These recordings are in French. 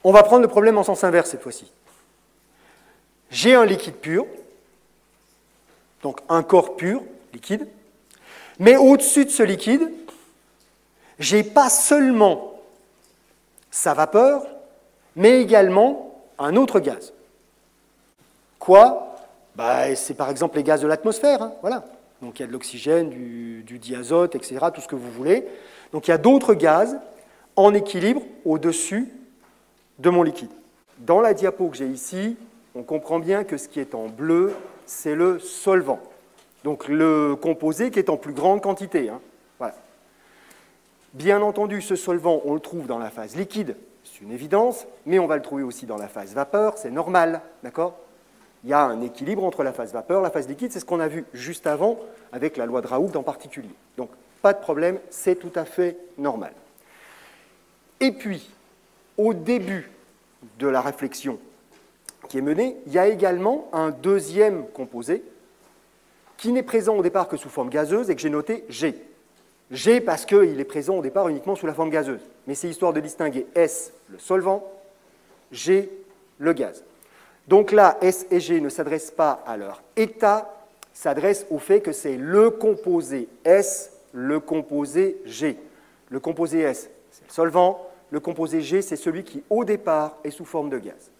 On va prendre le problème en sens inverse cette fois-ci. J'ai un liquide pur, donc un corps pur, liquide, mais au-dessus de ce liquide, je n'ai pas seulement sa vapeur, mais également un autre gaz. Quoi? C'est par exemple les gaz de l'atmosphère, hein, voilà. Donc il y a de l'oxygène, du diazote, etc., tout ce que vous voulez. Donc il y a d'autres gaz en équilibre au-dessus de mon liquide. Dans la diapo que j'ai ici, on comprend bien que ce qui est en bleu, c'est le solvant. Donc le composé qui est en plus grande quantité. Hein. Voilà. Bien entendu, ce solvant, on le trouve dans la phase liquide, c'est une évidence, mais on va le trouver aussi dans la phase vapeur, c'est normal, d'accord? Il y a un équilibre entre la phase vapeur et la phase liquide, c'est ce qu'on a vu juste avant avec la loi de Raoult en particulier. Donc, pas de problème, c'est tout à fait normal. Et puis, au début de la réflexion qui est menée, il y a également un deuxième composé qui n'est présent au départ que sous forme gazeuse et que j'ai noté G. G parce qu'il est présent au départ uniquement sous la forme gazeuse. Mais c'est histoire de distinguer S, le solvant, G, le gaz. Donc là, S et G ne s'adressent pas à leur état, s'adressent au fait que c'est le composé S, le composé G. Le composé S, c'est le solvant, le composé G, c'est celui qui, au départ, est sous forme de gaz.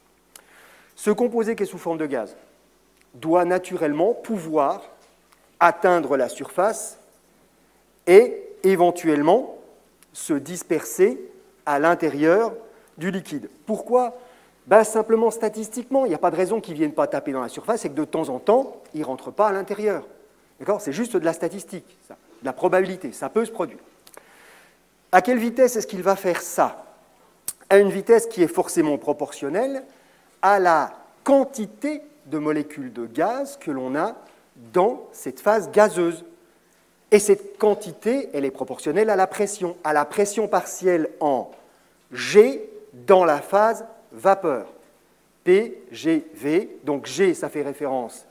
Ce composé qui est sous forme de gaz doit naturellement pouvoir atteindre la surface et éventuellement se disperser à l'intérieur du liquide. Pourquoi? Simplement statistiquement, il n'y a pas de raison qu'il ne vienne pas taper dans la surface et que de temps en temps, il ne rentre pas à l'intérieur. C'est juste de la statistique, ça, de la probabilité, ça peut se produire. À quelle vitesse est-ce qu'il va faire ça? À une vitesse qui est forcément proportionnelle à la quantité de molécules de gaz que l'on a dans cette phase gazeuse. Et cette quantité, elle est proportionnelle à la pression partielle en G dans la phase vapeur. P, G, V. Donc G, ça fait référence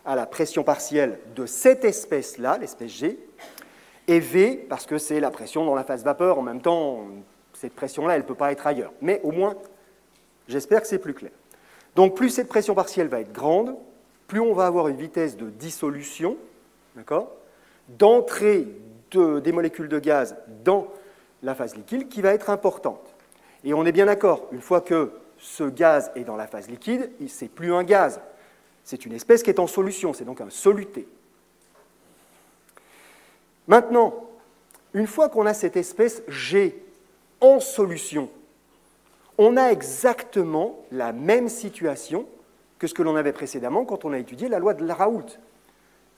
à la pression partielle de cette espèce-là, l'espèce G, et V, parce que c'est la pression dans la phase vapeur. En même temps, cette pression-là, elle ne peut pas être ailleurs. Mais au moins, j'espère que c'est plus clair. Donc plus cette pression partielle va être grande, plus on va avoir une vitesse de dissolution, d'accord, d'entrée des molécules de gaz dans la phase liquide qui va être importante. Et on est bien d'accord, une fois que ce gaz est dans la phase liquide, ce n'est plus un gaz, c'est une espèce qui est en solution, c'est donc un soluté. Maintenant, une fois qu'on a cette espèce G en solution, on a exactement la même situation que ce que l'on avait précédemment quand on a étudié la loi de Raoult.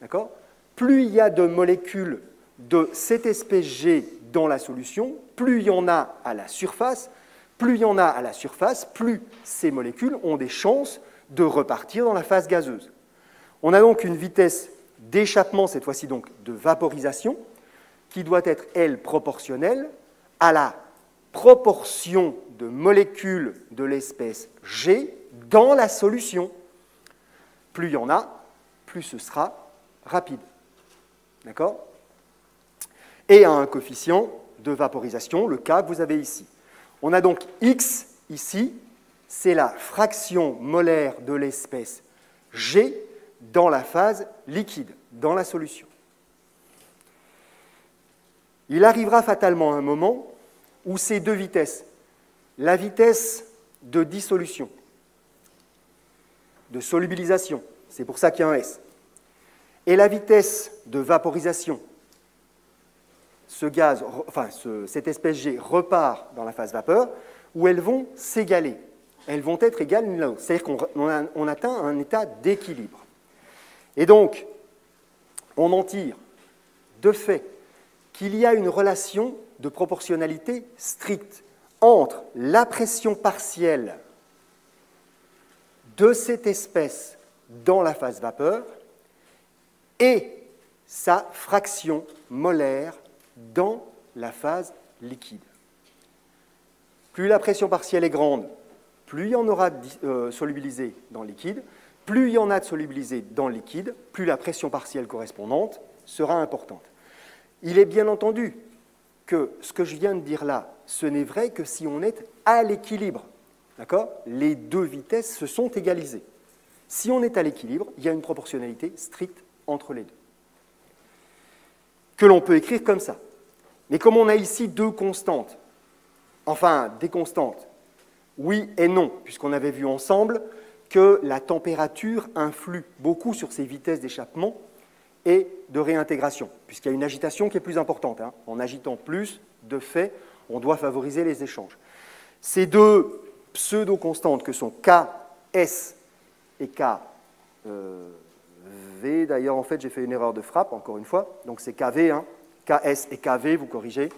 D'accord ? Plus il y a de molécules de cette espèce G dans la solution, plus il y en a à la surface, plus ces molécules ont des chances de repartir dans la phase gazeuse. On a donc une vitesse d'échappement, cette fois-ci donc de vaporisation, qui doit être, elle, proportionnelle à la proportion de molécules de l'espèce G dans la solution. Plus il y en a, plus ce sera rapide. D'accord? Et à un coefficient de vaporisation, le K que vous avez ici. On a donc X ici, c'est la fraction molaire de l'espèce G dans la phase liquide, dans la solution. Il arrivera fatalement un moment où ces deux vitesses, la vitesse de dissolution, de solubilisation, c'est pour ça qu'il y a un S, et la vitesse de vaporisation, cette espèce G repart dans la phase vapeur, où elles vont s'égaler. Elles vont être égales l'une à l'autre. C'est-à-dire qu'on atteint un état d'équilibre. Et donc, on en tire de fait qu'il y a une relation de proportionnalité stricte entre la pression partielle de cette espèce dans la phase vapeur et sa fraction molaire dans la phase liquide. Plus la pression partielle est grande, plus il y en aura solubilisé dans le liquide, plus il y en a de solubilisé dans le liquide, plus la pression partielle correspondante sera importante. Il est bien entendu que ce que je viens de dire là, ce n'est vrai que si on est à l'équilibre. D'accord? Les deux vitesses se sont égalisées. Si on est à l'équilibre, il y a une proportionnalité stricte entre les deux, que l'on peut écrire comme ça. Mais comme on a ici deux constantes, enfin des constantes, oui et non, puisqu'on avait vu ensemble que la température influe beaucoup sur ces vitesses d'échappement et de réintégration, puisqu'il y a une agitation qui est plus importante. Hein. En agitant plus, de fait, on doit favoriser les échanges. Ces deux pseudo-constantes que sont Ks et Kv, d'ailleurs, en fait, j'ai fait une erreur de frappe, encore une fois, donc c'est Kv, hein. Ks et Kv, vous corrigez.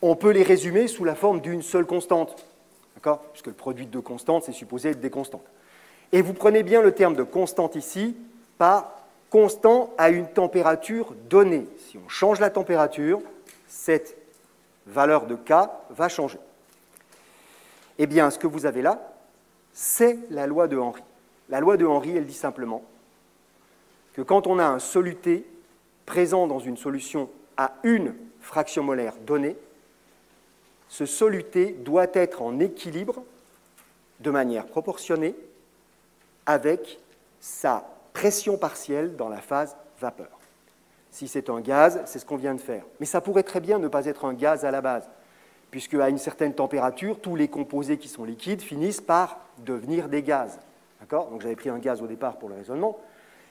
On peut les résumer sous la forme d'une seule constante, d'accord? Puisque le produit de deux constantes, c'est supposé être des constantes. Et vous prenez bien le terme de constante ici par constant à une température donnée. Si on change la température, cette valeur de K va changer. Eh bien, ce que vous avez là, c'est la loi de Henry. La loi de Henry, elle dit simplement que quand on a un soluté présent dans une solution à une fraction molaire donnée, ce soluté doit être en équilibre de manière proportionnée avec sa pression partielle dans la phase vapeur. Si c'est un gaz, c'est ce qu'on vient de faire. Mais ça pourrait très bien ne pas être un gaz à la base, puisque à une certaine température, tous les composés qui sont liquides finissent par devenir des gaz. D'accord ? Donc j'avais pris un gaz au départ pour le raisonnement,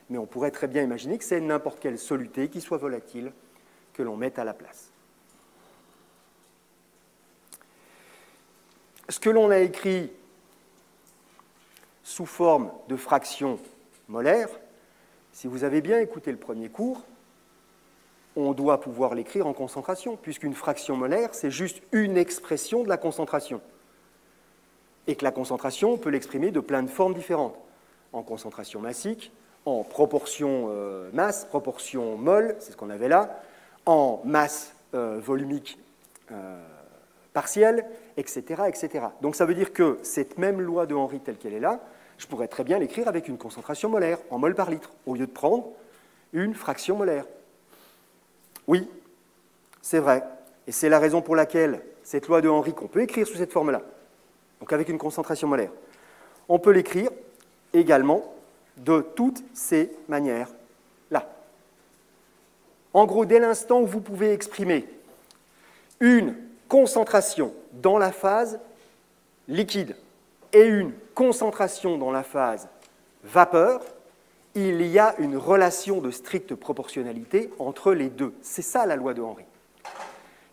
mais on pourrait très bien imaginer que c'est n'importe quel soluté qui soit volatile que l'on mette à la place. Ce que l'on a écrit sous forme de fraction molaire, si vous avez bien écouté le premier cours, on doit pouvoir l'écrire en concentration, puisqu'une fraction molaire, c'est juste une expression de la concentration. Et que la concentration, on peut l'exprimer de plein de formes différentes. En concentration massique, en proportion masse, proportion mol, c'est ce qu'on avait là, en masse volumique partielle, etc., etc. Donc ça veut dire que cette même loi de Henry telle qu'elle est là, je pourrais très bien l'écrire avec une concentration molaire, en mol par litre, au lieu de prendre une fraction molaire. Oui, c'est vrai. Et c'est la raison pour laquelle cette loi de Henry, qu'on peut écrire sous cette forme-là, donc avec une concentration molaire, on peut l'écrire également de toutes ces manières-là. En gros, dès l'instant où vous pouvez exprimer une concentration dans la phase liquide et une concentration dans la phase vapeur, il y a une relation de stricte proportionnalité entre les deux. C'est ça la loi de Henry.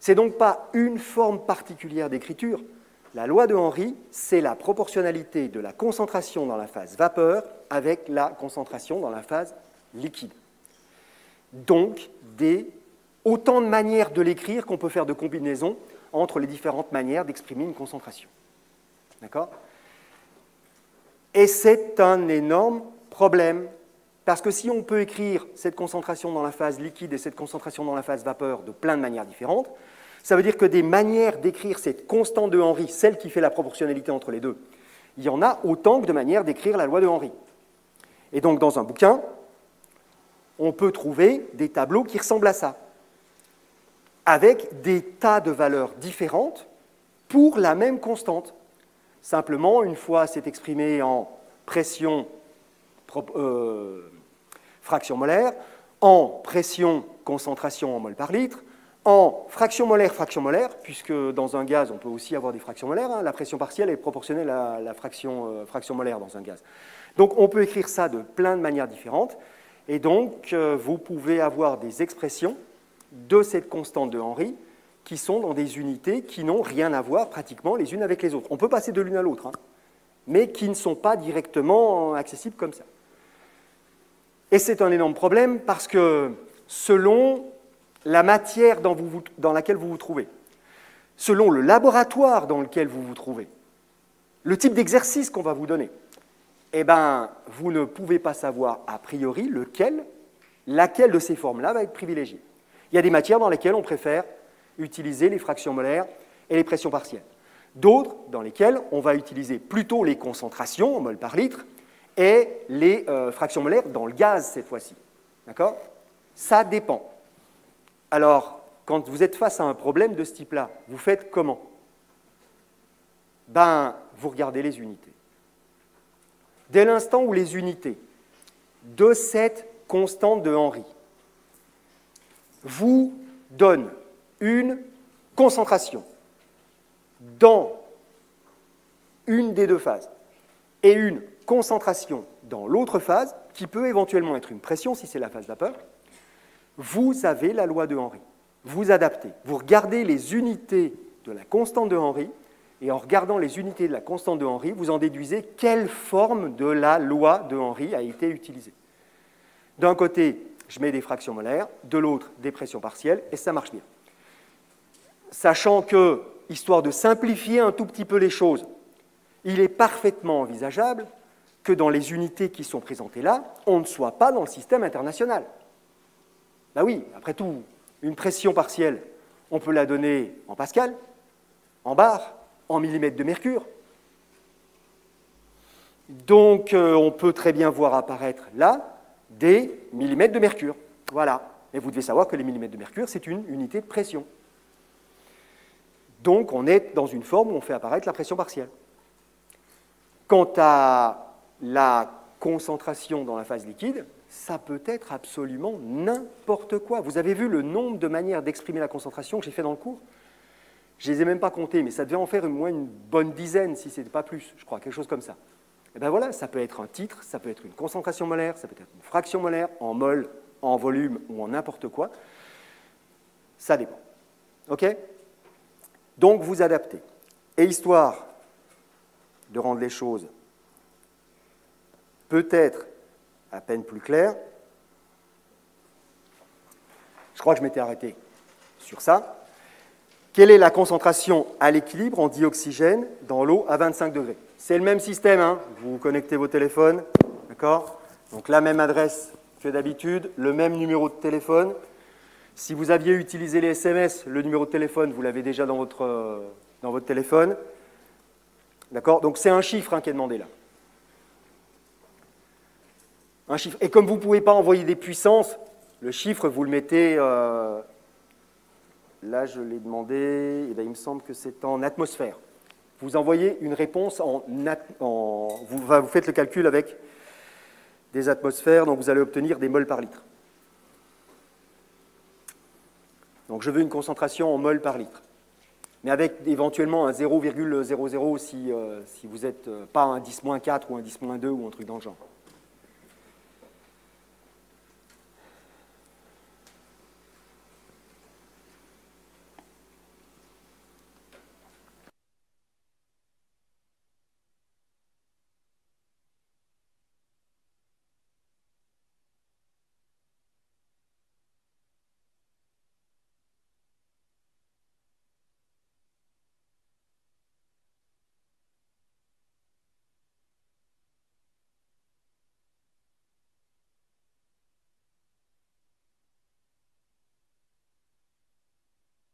Ce n'est donc pas une forme particulière d'écriture. La loi de Henry, c'est la proportionnalité de la concentration dans la phase vapeur avec la concentration dans la phase liquide. Donc, autant de manières de l'écrire qu'on peut faire de combinaisons entre les différentes manières d'exprimer une concentration. D'accord ? Et c'est un énorme problème, parce que si on peut écrire cette concentration dans la phase liquide et cette concentration dans la phase vapeur de plein de manières différentes, ça veut dire que des manières d'écrire cette constante de Henry, celle qui fait la proportionnalité entre les deux, il y en a autant que de manières d'écrire la loi de Henry. Et donc, dans un bouquin, on peut trouver des tableaux qui ressemblent à ça, avec des tas de valeurs différentes pour la même constante. Simplement, une fois c'est exprimé en pression fraction molaire, en pression concentration en mol par litre, en fraction molaire, puisque dans un gaz, on peut aussi avoir des fractions molaires, hein, la pression partielle est proportionnelle à la fraction molaire dans un gaz. Donc on peut écrire ça de plein de manières différentes, et donc vous pouvez avoir des expressions de cette constante de Henry qui sont dans des unités qui n'ont rien à voir pratiquement les unes avec les autres. On peut passer de l'une à l'autre, hein, mais qui ne sont pas directement accessibles comme ça. Et c'est un énorme problème parce que selon la matière dans laquelle vous vous trouvez, selon le laboratoire dans lequel vous vous trouvez, le type d'exercice qu'on va vous donner, eh ben, vous ne pouvez pas savoir a priori laquelle de ces formes-là va être privilégiée. Il y a des matières dans lesquelles on préfère utiliser les fractions molaires et les pressions partielles. D'autres dans lesquelles on va utiliser plutôt les concentrations en mol par litre et les fractions molaires dans le gaz cette fois-ci. D'accord ? Ça dépend. Alors, quand vous êtes face à un problème de ce type-là, vous faites comment ? Ben, vous regardez les unités. Dès l'instant où les unités de cette constante de Henry vous donnent une concentration dans une des deux phases et une concentration dans l'autre phase, qui peut éventuellement être une pression si c'est la phase vapeur, vous avez la loi de Henry. Vous adaptez. Vous regardez les unités de la constante de Henry, et en regardant les unités de la constante de Henry, vous en déduisez quelle forme de la loi de Henry a été utilisée. D'un côté, je mets des fractions molaires, de l'autre, des pressions partielles, et ça marche bien. Sachant que, histoire de simplifier un tout petit peu les choses, il est parfaitement envisageable que dans les unités qui sont présentées là, on ne soit pas dans le système international. Ben oui, après tout, une pression partielle, on peut la donner en pascal, en bar, en millimètres de mercure. Donc, on peut très bien voir apparaître là des millimètres de mercure. Voilà. Et vous devez savoir que les millimètres de mercure, c'est une unité de pression. Donc, on est dans une forme où on fait apparaître la pression partielle. Quant à la concentration dans la phase liquide, ça peut être absolument n'importe quoi. Vous avez vu le nombre de manières d'exprimer la concentration que j'ai fait dans le cours? Je ne les ai même pas comptées, mais ça devait en faire au moins une bonne dizaine, si ce n'était pas plus, je crois, quelque chose comme ça. Et bien voilà, ça peut être un titre, ça peut être une concentration molaire, ça peut être une fraction molaire, en mol, en volume ou en n'importe quoi. Ça dépend. OK? Donc, vous adaptez. Et histoire de rendre les choses peut-être à peine plus claires, je crois que je m'étais arrêté sur ça. Quelle est la concentration à l'équilibre en dioxygène dans l'eau à 25 degrés? C'est le même système, hein. Vous connectez vos téléphones, d'accord? Donc la même adresse que d'habitude, le même numéro de téléphone. Si vous aviez utilisé les SMS, le numéro de téléphone, vous l'avez déjà dans votre téléphone. D'accord? Donc c'est un chiffre qui est demandé là. Un chiffre. Et comme vous ne pouvez pas envoyer des puissances, le chiffre, vous le mettez... là, je l'ai demandé, et bien, il me semble que c'est en atmosphère. Vous envoyez une réponse vous faites le calcul avec des atmosphères, donc vous allez obtenir des mols par litre. Donc je veux une concentration en mols par litre, mais avec éventuellement un 0,00 si vous n'êtes pas un 10-4 ou un 10-2 ou un truc dans le genre.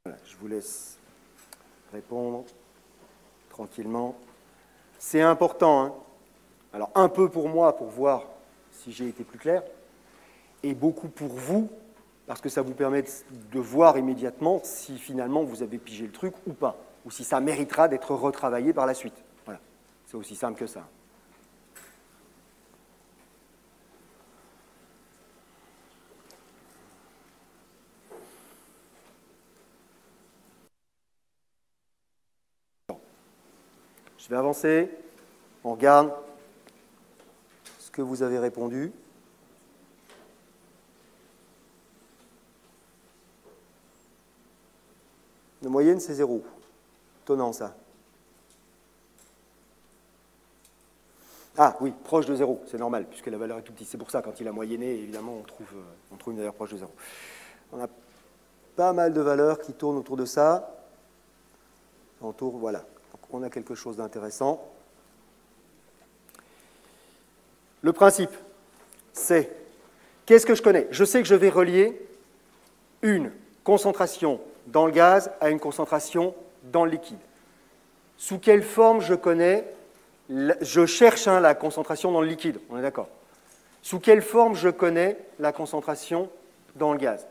Voilà, je vous laisse répondre tranquillement. C'est important, hein. Alors un peu pour moi, pour voir si j'ai été plus clair, et beaucoup pour vous, parce que ça vous permet de voir immédiatement si finalement vous avez pigé le truc ou pas, ou si ça méritera d'être retravaillé par la suite. Voilà, c'est aussi simple que ça. Je vais avancer, on regarde ce que vous avez répondu. La moyenne, c'est 0. Étonnant, ça. Ah oui, proche de 0, c'est normal, puisque la valeur est tout petite. C'est pour ça, quand il a moyenné, évidemment, on trouve une valeur proche de 0. On a pas mal de valeurs qui tournent autour de ça. Voilà. Donc, on a quelque chose d'intéressant. Le principe, c'est, qu'est-ce que je connais? Je sais que je vais relier une concentration dans le gaz à une concentration dans le liquide. Sous quelle forme je connais? Je cherche la concentration dans le liquide, on est d'accord. Sous quelle forme je connais la concentration dans le gaz?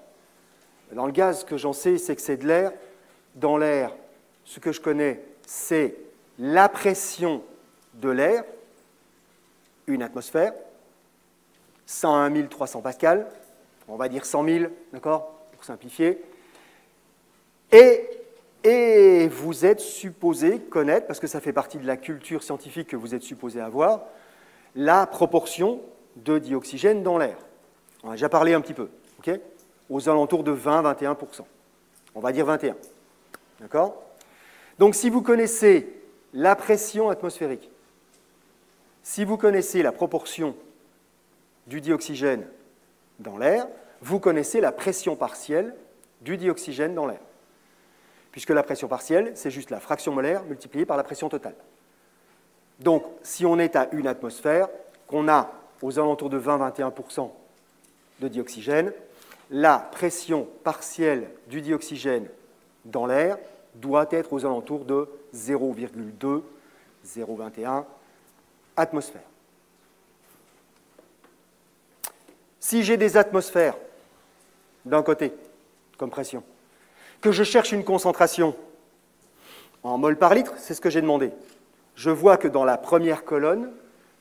Dans le gaz, ce que j'en sais, c'est que c'est de l'air. Dans l'air, ce que je connais, c'est la pression de l'air, une atmosphère, 101 300 pascal, on va dire 100 000, d'accord, pour simplifier, et vous êtes supposé connaître, parce que ça fait partie de la culture scientifique que vous êtes supposé avoir, la proportion de dioxygène dans l'air. On a déjà parlé un petit peu, ok, aux alentours de 20-21%. On va dire 21, d'accord? Donc si vous connaissez la pression atmosphérique, si vous connaissez la proportion du dioxygène dans l'air, vous connaissez la pression partielle du dioxygène dans l'air. Puisque la pression partielle, c'est juste la fraction molaire multipliée par la pression totale. Donc, si on est à une atmosphère, qu'on a aux alentours de 20-21% de dioxygène, la pression partielle du dioxygène dans l'air doit être aux alentours de 0,2, 0,21 atmosphères. Si j'ai des atmosphères d'un côté, comme pression, que je cherche une concentration en mol par litre, c'est ce que j'ai demandé. Je vois que dans la première colonne,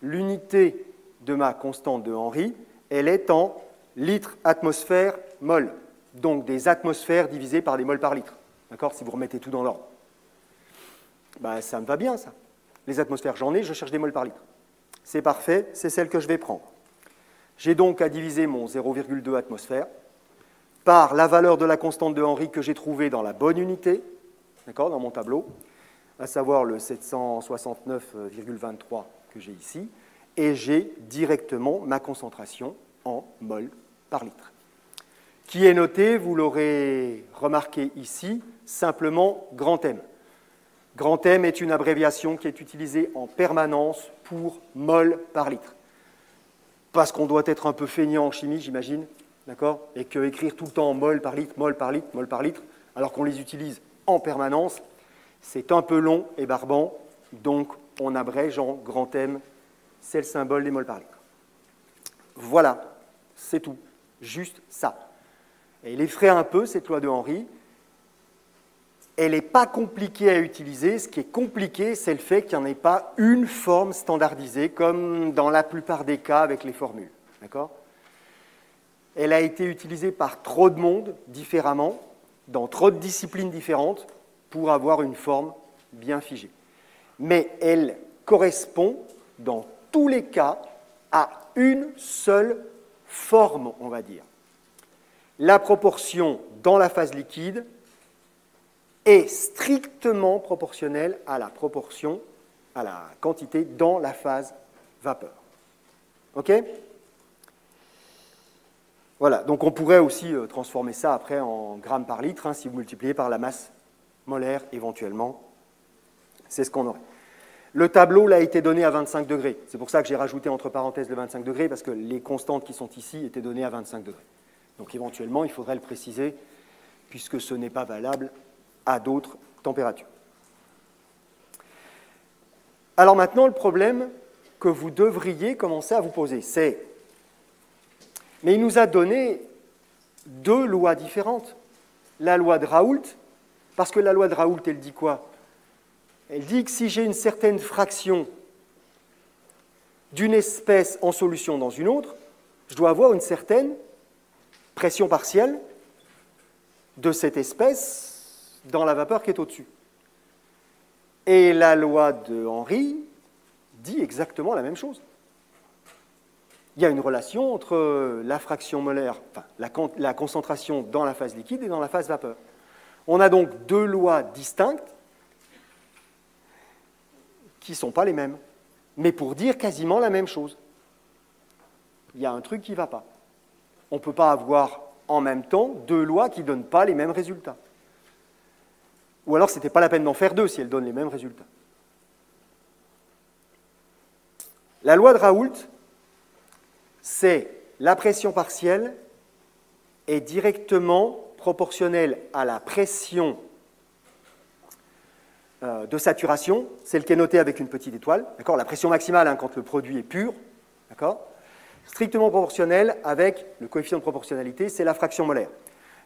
l'unité de ma constante de Henry, elle est en litres, atmosphère, mol. Donc des atmosphères divisées par des mols par litre. D'accord? Si vous remettez tout dans l'ordre. Ben, ça me va bien, ça. Les atmosphères, j'en ai, je cherche des mols par litre. C'est parfait, c'est celle que je vais prendre. J'ai donc à diviser mon 0,2 atmosphère par la valeur de la constante de Henry que j'ai trouvée dans la bonne unité, d'accord, dans mon tableau, à savoir le 769,23 que j'ai ici, et j'ai directement ma concentration en mol par litre, qui est notée, vous l'aurez remarqué ici, simplement grand M. Grand M est une abréviation qui est utilisée en permanence pour mol par litre. Parce qu'on doit être un peu feignant en chimie, j'imagine, d'accord, et qu'écrire tout le temps mol par litre, mol par litre, mol par litre, alors qu'on les utilise en permanence, c'est un peu long et barbant, donc on abrège en grand M, c'est le symbole des mols par litre. Voilà, c'est tout, juste ça. Et il effraie un peu, cette loi de Henry. Elle n'est pas compliquée à utiliser. Ce qui est compliqué, c'est le fait qu'il n'y en ait pas une forme standardisée, comme dans la plupart des cas avec les formules. D'accord ? Elle a été utilisée par trop de monde différemment, dans trop de disciplines différentes, pour avoir une forme bien figée. Mais elle correspond, dans tous les cas, à une seule forme, on va dire. La proportion dans la phase liquide est strictement proportionnelle à la proportion, à la quantité dans la phase vapeur. OK ? Voilà, donc on pourrait aussi transformer ça après en grammes par litre, hein, si vous multipliez par la masse molaire éventuellement. C'est ce qu'on aurait. Le tableau là, a été donné à 25 degrés. C'est pour ça que j'ai rajouté entre parenthèses le 25 degrés, parce que les constantes qui sont ici étaient données à 25 degrés. Donc éventuellement, il faudrait le préciser, puisque ce n'est pas valable à d'autres températures. Alors maintenant, le problème que vous devriez commencer à vous poser, c'est, mais il nous a donné deux lois différentes. La loi de Raoult, parce que la loi de Raoult, elle dit quoi? Elle dit que si j'ai une certaine fraction d'une espèce en solution dans une autre, je dois avoir une certaine pression partielle de cette espèce dans la vapeur qui est au-dessus. Et la loi de Henry dit exactement la même chose. Il y a une relation entre la fraction molaire, enfin, la concentration dans la phase liquide et dans la phase vapeur. On a donc deux lois distinctes qui ne sont pas les mêmes, mais pour dire quasiment la même chose. Il y a un truc qui ne va pas. On ne peut pas avoir en même temps deux lois qui ne donnent pas les mêmes résultats. Ou alors, ce n'était pas la peine d'en faire deux si elles donnent les mêmes résultats. La loi de Raoult, c'est la pression partielle est directement proportionnelle à la pression de saturation, celle qui est notée avec une petite étoile, d'accord, la pression maximale, hein, quand le produit est pur, d'accord, strictement proportionnelle avec le coefficient de proportionnalité, c'est la fraction molaire.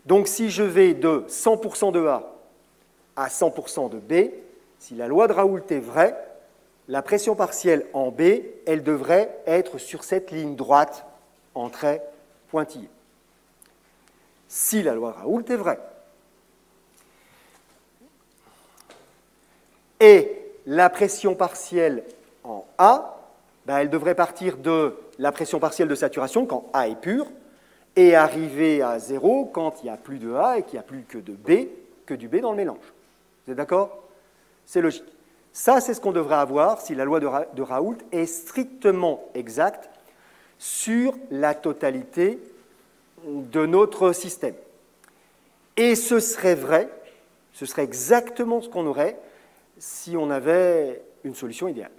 Donc si je vais de 100% de A à 100% de B, si la loi de Raoult est vraie, la pression partielle en B, elle devrait être sur cette ligne droite en trait pointillé. Si la loi de Raoult est vraie. Et la pression partielle en A, ben, elle devrait partir de la pression partielle de saturation quand A est pur et arriver à 0 quand il n'y a plus de A et qu'il n'y a plus que du B dans le mélange. Vous êtes d'accord? C'est logique. Ça, c'est ce qu'on devrait avoir si la loi de Raoult est strictement exacte sur la totalité de notre système. Et ce serait vrai, ce serait exactement ce qu'on aurait si on avait une solution idéale.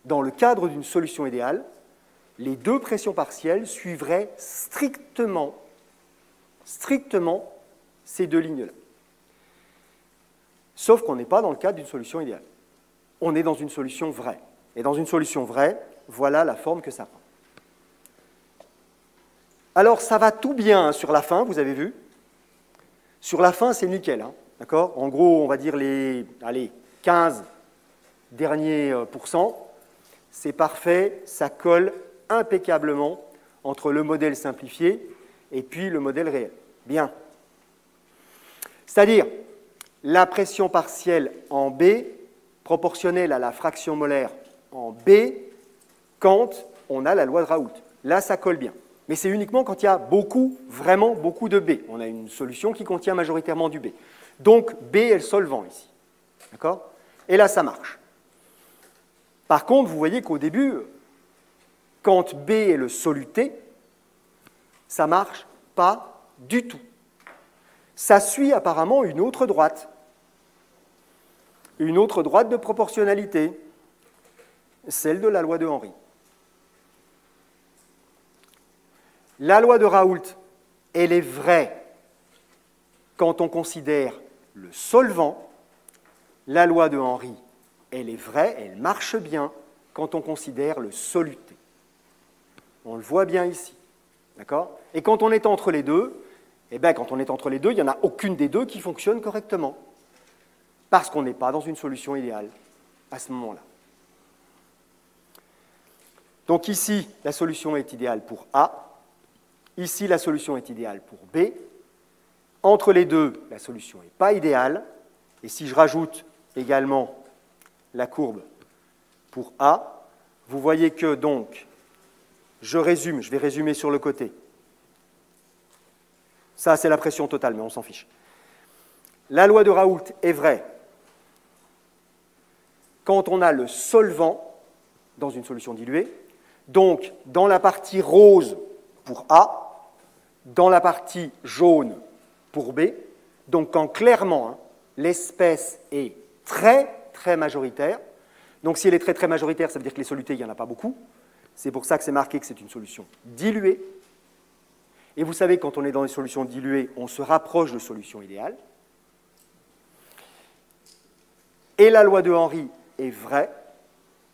Dans le cadre d'une solution idéale, les deux pressions partielles suivraient strictement ces deux lignes-là. Sauf qu'on n'est pas dans le cadre d'une solution idéale. On est dans une solution vraie. Et dans une solution vraie, voilà la forme que ça prend. Alors, ça va tout bien sur la fin, vous avez vu. Sur la fin, c'est nickel. Hein, d'accord? En gros, on va dire les 15 derniers pourcents. C'est parfait, ça colle impeccablement entre le modèle simplifié et puis le modèle réel. Bien. C'est-à-dire, la pression partielle en B proportionnelle à la fraction molaire en B quand on a la loi de Raoult. Là, ça colle bien. Mais c'est uniquement quand il y a beaucoup, vraiment beaucoup de B. On a une solution qui contient majoritairement du B. Donc, B est le solvant ici. D'accord? Et là, ça marche. Par contre, vous voyez qu'au début, quand B est le soluté, ça ne marche pas du tout. Ça suit apparemment une autre droite de proportionnalité, celle de la loi de Henry. La loi de Raoult, elle est vraie quand on considère le solvant. La loi de Henry, elle est vraie, elle marche bien quand on considère le soluté. On le voit bien ici. D'accord? Et quand on est entre les deux, eh bien, quand on est entre les deux, il n'y en a aucune des deux qui fonctionne correctement. Parce qu'on n'est pas dans une solution idéale à ce moment-là. Donc ici, la solution est idéale pour A. Ici, la solution est idéale pour B. Entre les deux, la solution n'est pas idéale. Et si je rajoute également la courbe pour A, vous voyez que donc, je vais résumer sur le côté. Ça, c'est la pression totale, mais on s'en fiche. La loi de Raoult est vraie quand on a le solvant dans une solution diluée. Donc, dans la partie rose pour A, dans la partie jaune pour B. Donc, quand clairement, l'espèce est très, très majoritaire. Donc, si elle est très, très majoritaire, ça veut dire que les solutés, il n'y en a pas beaucoup. C'est pour ça que c'est marqué que c'est une solution diluée. Et vous savez, quand on est dans des solutions diluées, on se rapproche de solutions idéales. Et la loi de Henry est vraie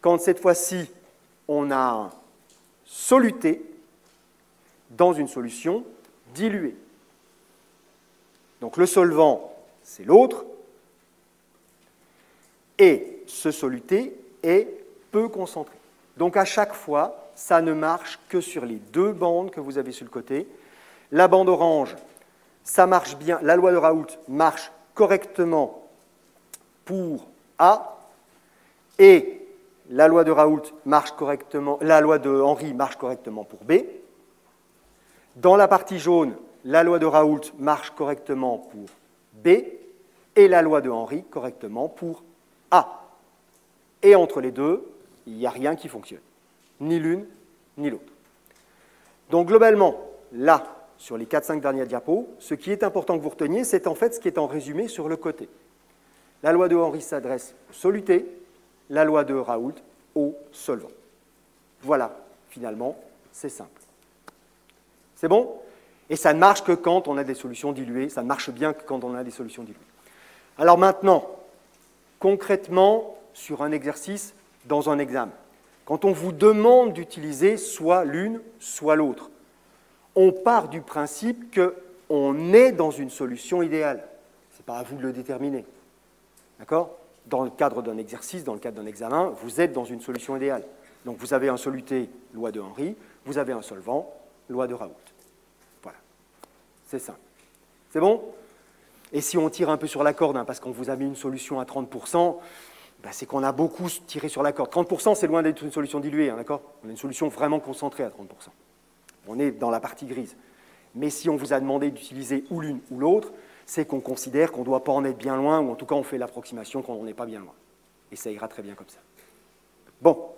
quand, cette fois-ci, on a un soluté dans une solution diluée. Donc, le solvant, c'est l'autre. Et ce soluté est peu concentré. Donc, à chaque fois, ça ne marche que sur les deux bandes que vous avez sur le côté. La bande orange, ça marche bien. La loi de Raoult marche correctement pour A. Et la loi de Raoult marche correctement, la loi de Henry marche correctement pour B. Dans la partie jaune, la loi de Raoult marche correctement pour B. Et la loi de Henry correctement pour A. Et entre les deux, il n'y a rien qui fonctionne. Ni l'une, ni l'autre. Donc globalement, là, sur les 4-5 dernières diapos, ce qui est important que vous reteniez, c'est en fait ce qui est en résumé sur le côté. La loi de Henry s'adresse au soluté, la loi de Raoult au solvant. Voilà, finalement, c'est simple. C'est bon? Et ça ne marche que quand on a des solutions diluées, ça ne marche bien que quand on a des solutions diluées. Alors maintenant, concrètement, sur un exercice, dans un examen, quand on vous demande d'utiliser soit l'une, soit l'autre, on part du principe qu'on est dans une solution idéale. Ce n'est pas à vous de le déterminer. D'accord? dans le cadre d'un exercice, dans le cadre d'un examen, vous êtes dans une solution idéale. Donc vous avez un soluté, loi de Henry, vous avez un solvant, loi de Raoult. Voilà, c'est ça. C'est bon? Et si on tire un peu sur la corde, hein, parce qu'on vous a mis une solution à 30%, ben c'est qu'on a beaucoup tiré sur la corde. 30%, c'est loin d'être une solution diluée, hein, d'accord? On a une solution vraiment concentrée à 30%. On est dans la partie grise. Mais si on vous a demandé d'utiliser ou l'une ou l'autre, c'est qu'on considère qu'on ne doit pas en être bien loin, ou en tout cas on fait l'approximation qu'on n'en est pas bien loin. Et ça ira très bien comme ça. Bon.